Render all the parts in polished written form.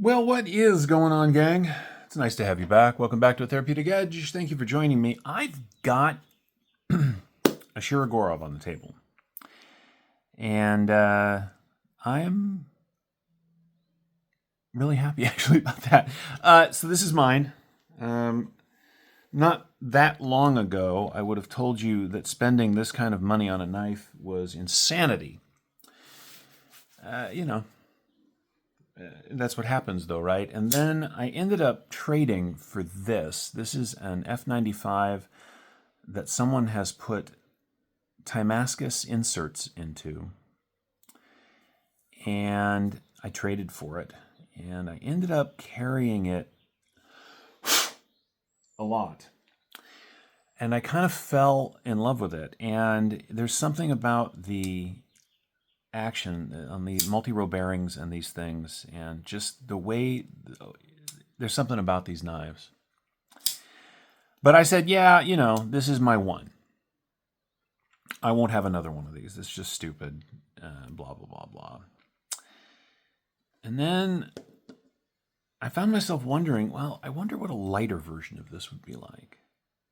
Well, what is going on, gang? It's nice to have you back. Welcome back to A Therapeutic Edge. Thank you for joining me. I've got a Shirogorov on the table. And I am really happy, actually, about that. So this is mine. Not that long ago, I would have told you that spending this kind of money on a knife was insanity. That's what happens, though, right? And then I ended up trading for this. This is an F95 that someone has put Damascus inserts into. And I traded for it. And I ended up carrying it a lot. And I kind of fell in love with it. And there's something about the action on the multi-row bearings and these things, and just the way there's something about these knives. But I said, yeah, this is my one. I won't have another one of these. It's just stupid, blah, blah, blah, blah. And then I found myself wondering, well, I wonder what a lighter version of this would be like.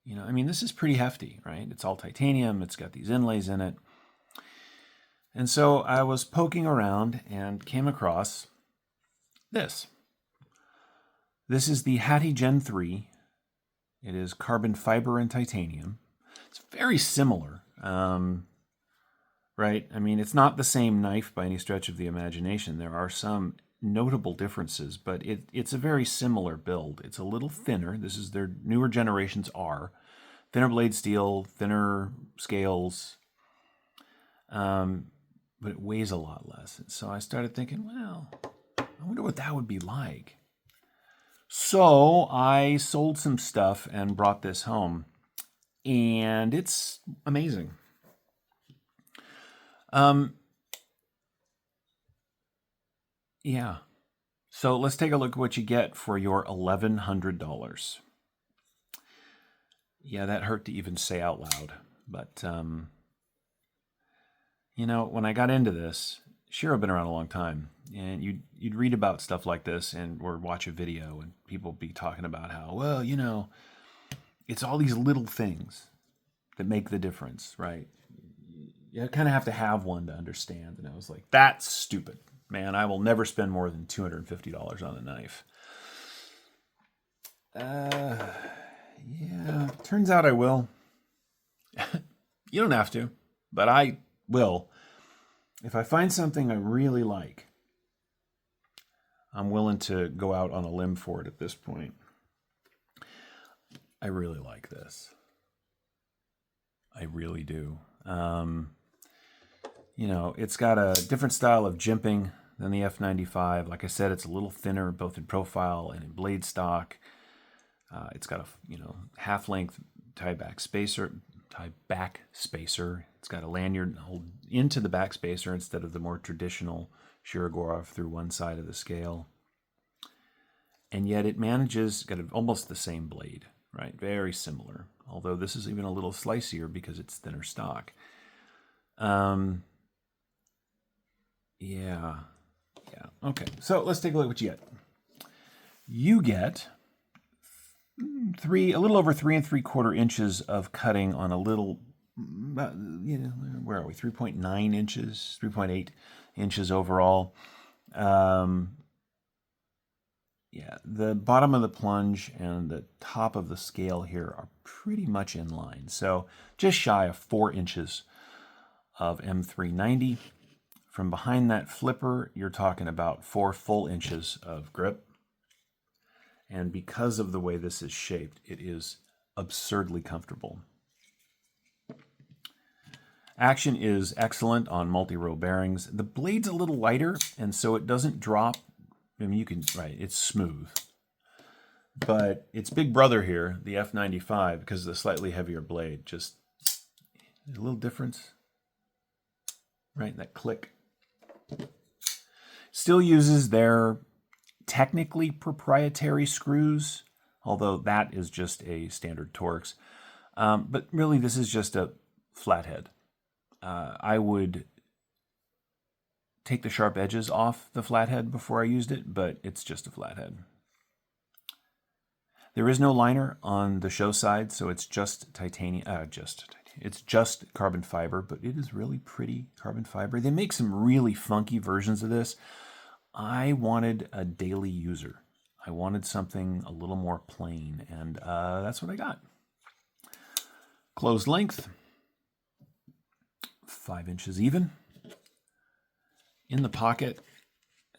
This is pretty hefty, right? It's all titanium. It's got these inlays in it. And so I was poking around and came across this. This is the Hati Gen3. It is carbon fiber and titanium. It's very similar, right? It's not the same knife by any stretch of the imagination. There are some notable differences, but it's a very similar build. It's a little thinner. This is their newer generations are. Thinner blade steel, thinner scales. But it weighs a lot less. So I started thinking, well, I wonder what that would be like. So I sold some stuff and brought this home. And it's amazing. Yeah. So let's take a look at what you get for your $1,100. Yeah, that hurt to even say out loud. But... when I got into this, Shiro had been around a long time, and you'd read about stuff like this or watch a video, and people be talking about how, well, it's all these little things that make the difference, right? You kind of have to have one to understand. And I was like, that's stupid, man. I will never spend more than $250 on a knife. Yeah, turns out I will. You don't have to, but I will. If I find something I really like, I'm willing to go out on a limb for it at this point. I really like this. I really do. It's got a different style of jimping than the F95. Like I said, it's a little thinner, both in profile and in blade stock. It's got a half-length tie back spacer. It's got a lanyard hold into the backspacer instead of the more traditional Shirogorov through one side of the scale. And yet it manages, got almost the same blade, right? Very similar. Although this is even a little slicier because it's thinner stock. Yeah. Okay, so let's take a look at what you get. You get a little over 3 3/4 inches of cutting on a little, where are we? 3.9 inches, 3.8 inches overall. The bottom of the plunge and the top of the scale here are pretty much in line. So just shy of 4 inches of M390. From behind that flipper, you're talking about 4 full inches of grip. And because of the way this is shaped, it is absurdly comfortable. Action is excellent on multi-row bearings. The blade's a little lighter, and so it doesn't drop. It's smooth. But its big brother here, the F95, because of the slightly heavier blade, just a little difference. Right, that click. Still uses their technically proprietary screws, although that is just a standard Torx. But really, this is just a flathead. I would take the sharp edges off the flathead before I used it, but it's just a flathead. There is no liner on the show side, so it's just titanium. It's just carbon fiber, but it is really pretty carbon fiber. They make some really funky versions of this. I wanted a daily user. I wanted something a little more plain, and that's what I got. Closed length, 5 inches even. In the pocket,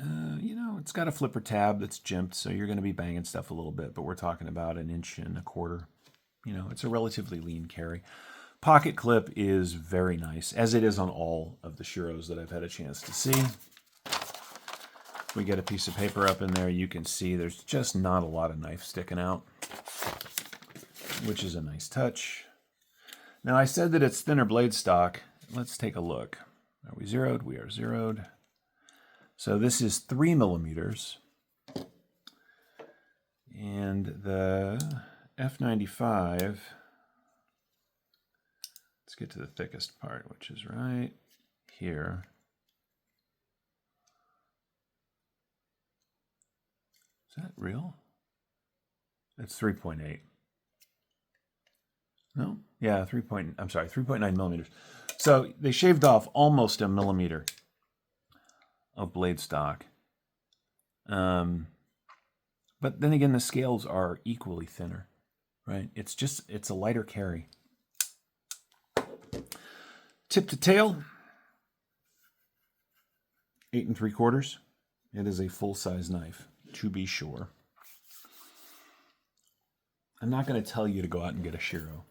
you know, it's got a flipper tab that's jimped, so you're going to be banging stuff a little bit, but we're talking about 1.25 inches. You know, it's a relatively lean carry. Pocket clip is very nice, as it is on all of the Shiros that I've had a chance to see. If we get a piece of paper up in there, you can see there's just not a lot of knife sticking out, which is a nice touch. Now, I said that it's thinner blade stock. Let's take a look. Are we zeroed? We are zeroed. So this is 3 millimeters. And the F95, let's get to the thickest part, which is right here. Is that real? It's 3.8. No? Yeah, 3.9 millimeters. So they shaved off almost a millimeter of blade stock. But then again, the scales are equally thinner, right? It's a lighter carry. Tip to tail, 8 3/4. It is a full-size knife, to be sure. I'm not going to tell you to go out and get a Shiro,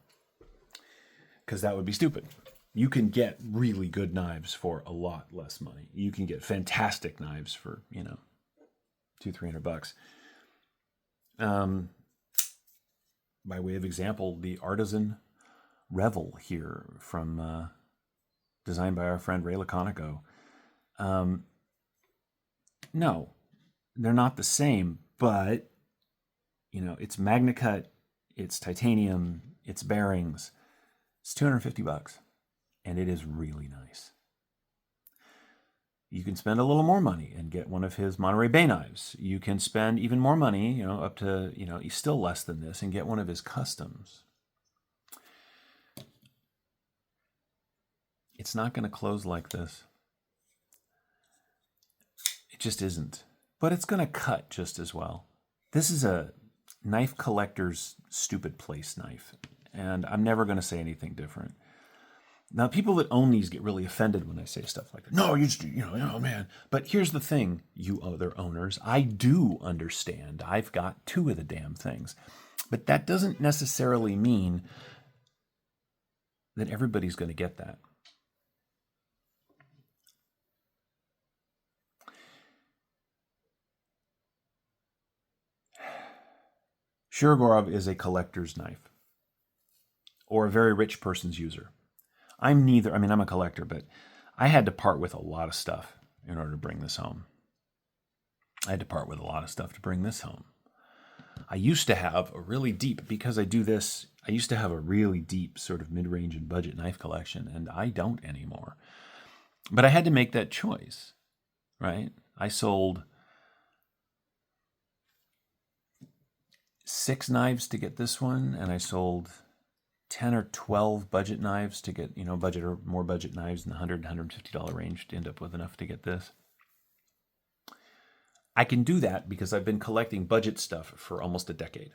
because that would be stupid. You can get really good knives for a lot less money. You can get fantastic knives for, you know, $200-300. By way of example, the Artisan Revel here from designed by our friend Ray Laconico. No, they're not the same, but you know, it's MagnaCut, it's titanium, it's bearings. It's $250, and it is really nice. You can spend a little more money and get one of his Monterey Bay knives. You can spend even more money, you know, up to, you know, still less than this, and get one of his customs. It's not going to close like this. It just isn't. But it's going to cut just as well. This is a knife collector's stupid place knife, and I'm never going to say anything different. Now, people that own these get really offended when I say stuff like that. No, you just, you know, oh man. But here's the thing, you other owners. I do understand. I've got 2 of the damn things. But that doesn't necessarily mean that everybody's going to get that. Shirogorov is a collector's knife, or a very rich person's user. I'm neither. I mean, I'm a collector, but I had to part with a lot of stuff in order to bring this home. I had to part with a lot of stuff to bring this home. I used to have a really deep, because I do this, I used to have a really deep sort of mid-range and budget knife collection, and I don't anymore. But I had to make that choice, right? I sold 6 knives to get this one, and I sold 10 or 12 budget knives to get, you know, budget or more budget knives in the $100, $150 range to end up with enough to get this. I can do that because I've been collecting budget stuff for almost a decade,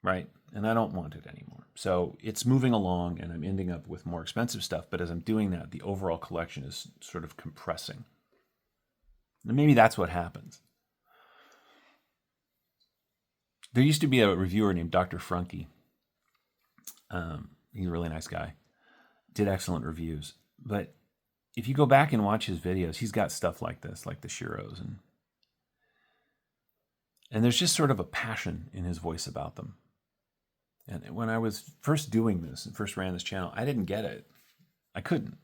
right? And I don't want it anymore. So it's moving along, and I'm ending up with more expensive stuff. But as I'm doing that, the overall collection is sort of compressing. And maybe that's what happens. There used to be a reviewer named Dr. Frunke. He's a really nice guy. Did excellent reviews. But if you go back and watch his videos, he's got stuff like this, like the Shiros. And there's just sort of a passion in his voice about them. And when I was first doing this and first ran this channel, I didn't get it. I couldn't.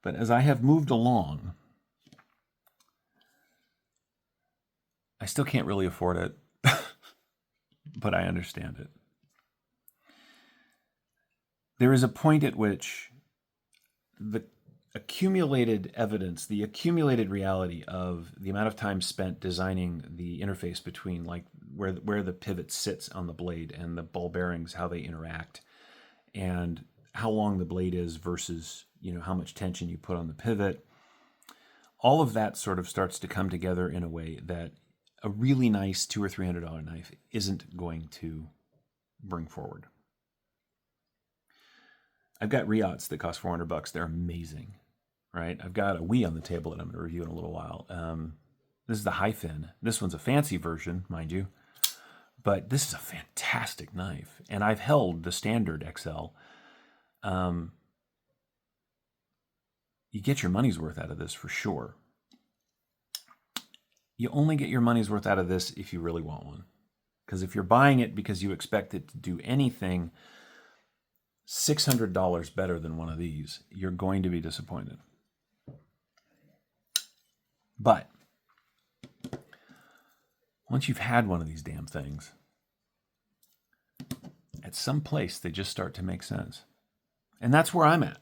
But as I have moved along, I still can't really afford it. But I understand it. There is a point at which accumulated evidence, the accumulated reality of the amount of time spent designing the interface between like where the pivot sits on the blade and the ball bearings, how they interact, and how long the blade is versus, you know, how much tension you put on the pivot. All of that sort of starts to come together in a way that a really nice $200 or $300 knife isn't going to bring forward. I've got Riots that cost $400. They're amazing, right? I've got a Wii on the table that I'm going to review in a little while. This is the high fin. This one's a fancy version, mind you, but this is a fantastic knife. And I've held the standard XL. You get your money's worth out of this for sure. You only get your money's worth out of this if you really want one. Because if you're buying it because you expect it to do anything $600 better than one of these, you're going to be disappointed. But once you've had one of these damn things, at some place they just start to make sense. And that's where I'm at.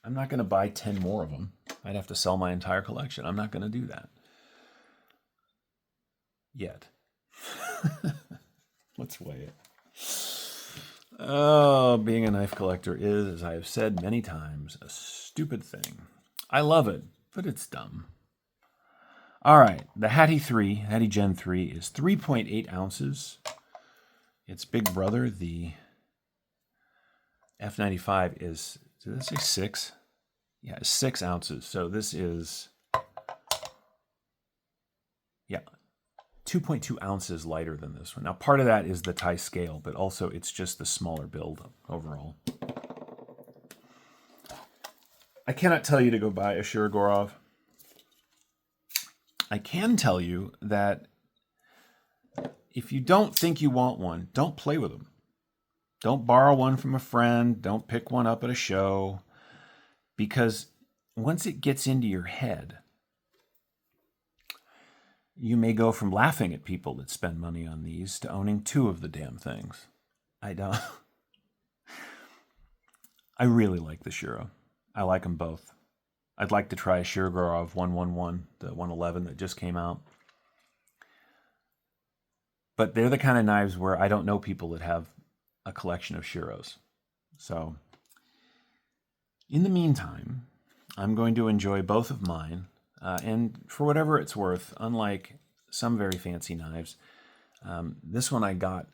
I'm not going to buy 10 more of them. I'd have to sell my entire collection. I'm not going to do that. Yet. Let's weigh it. Oh, being a knife collector is, as I have said many times, a stupid thing. I love it, but it's dumb. All right, the Hati Gen3 is 3.8 ounces. Its big brother, the F95, is, did I say 6? Yeah, it's 6 ounces. So this is, yeah, 2.2 ounces lighter than this one. Now, part of that is the tie scale, but also it's just the smaller build overall. I cannot tell you to go buy a Shirogorov. I can tell you that if you don't think you want one, don't play with them. Don't borrow one from a friend. Don't pick one up at a show. Because once it gets into your head, you may go from laughing at people that spend money on these to owning 2 of the damn things. I don't. I really like the Shiro. I like them both. I'd like to try a Shirogorov 111, the 111 that just came out. But they're the kind of knives where I don't know people that have a collection of Shiros. So, in the meantime, I'm going to enjoy both of mine. And for whatever it's worth, unlike some very fancy knives, this one I got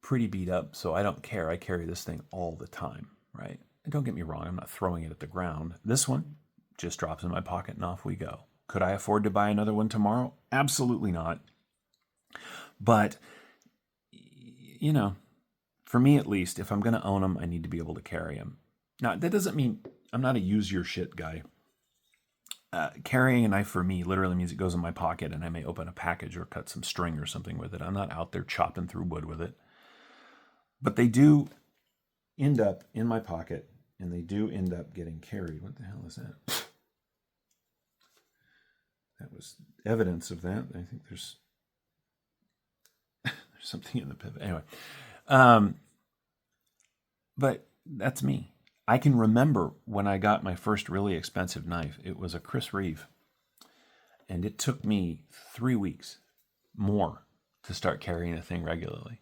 pretty beat up, so I don't care. I carry this thing all the time, right? And don't get me wrong, I'm not throwing it at the ground. This one just drops in my pocket and off we go. Could I afford to buy another one tomorrow? Absolutely not. But, you know, for me at least, if I'm going to own them, I need to be able to carry them. Now, that doesn't mean I'm not a use your shit guy. Carrying a knife for me literally means it goes in my pocket and I may open a package or cut some string or something with it. I'm not out there chopping through wood with it. But they do end up in my pocket and they do end up getting carried. What the hell is that? That was evidence of that. I think there's something in the pivot. Anyway, but that's me. I can remember when I got my first really expensive knife. It was a Chris Reeve. And it took me 3 weeks more to start carrying the thing regularly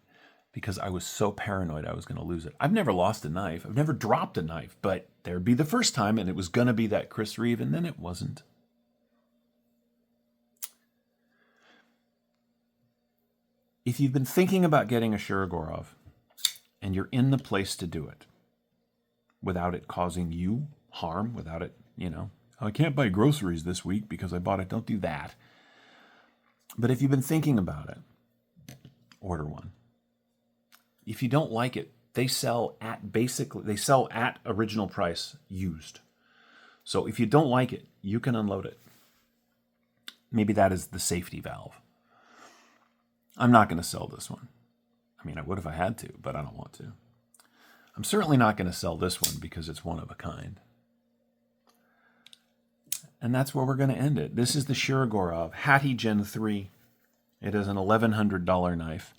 because I was so paranoid I was going to lose it. I've never lost a knife. I've never dropped a knife, but there'd be the first time and it was going to be that Chris Reeve, and then it wasn't. If you've been thinking about getting a Shirogorov and you're in the place to do it, without it causing you harm, without it, you know, I can't buy groceries this week because I bought it. Don't do that. But if you've been thinking about it, order one. If you don't like it, they sell at original price used. So if you don't like it, you can unload it. Maybe that is the safety valve. I'm not going to sell this one. I mean, I would if I had to, but I don't want to. I'm certainly not going to sell this one because it's one of a kind. And that's where we're going to end it. This is the Shirogorov Hati Gen3. It is an $1,100 knife,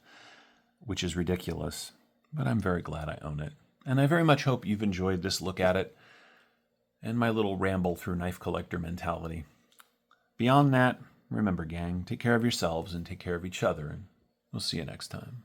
which is ridiculous, but I'm very glad I own it. And I very much hope you've enjoyed this look at it. and my little ramble through knife collector mentality. Beyond that, remember, gang, take care of yourselves and take care of each other, and we'll see you next time.